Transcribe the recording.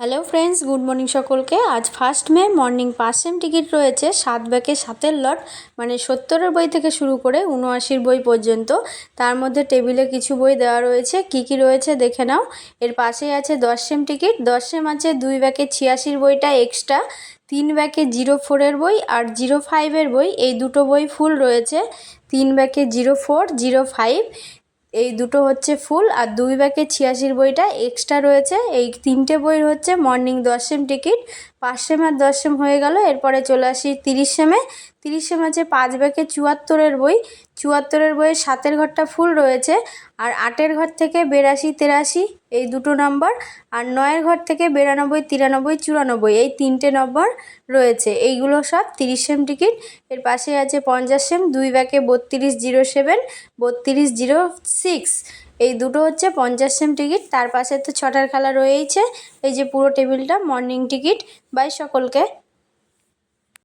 Hello friends, good morning সকলকে। আজ 1 মে morning 5 same ticket রয়েছে 7 ব্যাকে 7-এর লট, মানে 70-এর বই থেকে শুরু করে 79 বই পর্যন্ত। তার মধ্যে টেবিলে কিছু বই দেওয়া রয়েছে, কি কি রয়েছে দেখে নাও। এর পাশেই আছে 10 সেম টিকিট। 10 সেম আছে 2 ব্যাকে 86 বইটা এক্সট্রা, 3 ব্যাকে 04-এর বই আর 05-এর বই, এই দুটো বই ফুল রয়েছে। 3 ব্যাকে 04, 05 এই দুটো হচ্ছে ফুল, আর 2 ব্যাকে 86 বইটা এক্সট্রা রয়েছে। এই তিনটে বই হচ্ছে মর্নিং 10 সেম টিকিট। 5 সেম আর 10 সেম হয়ে গেল। এরপরে চলে আসি 30 সেমে। 30 সেম আছে 5 ব্যাকে 74-এর বই। 74-এর বইয়ের 7-এর ঘরটা ফুল রয়েছে, আর 8-এর ঘর থেকে 82, 83 এই দুটো নম্বর, আর 9-এর ঘর থেকে 92, 93, 94 এই তিনটে নম্বর রয়েছে। এইগুলো সব 30 সেম টিকিট। এর পাশে আছে 50 সেম, 2 ব্যাকে 3207, 3206 এই দুটো হচ্ছে 50 সেম টিকিট। তার পাশে তো 6টার খেলা রয়েইছে। এই যে পুরো টেবিলটা মর্নিং টিকিট। বাই সকলকে।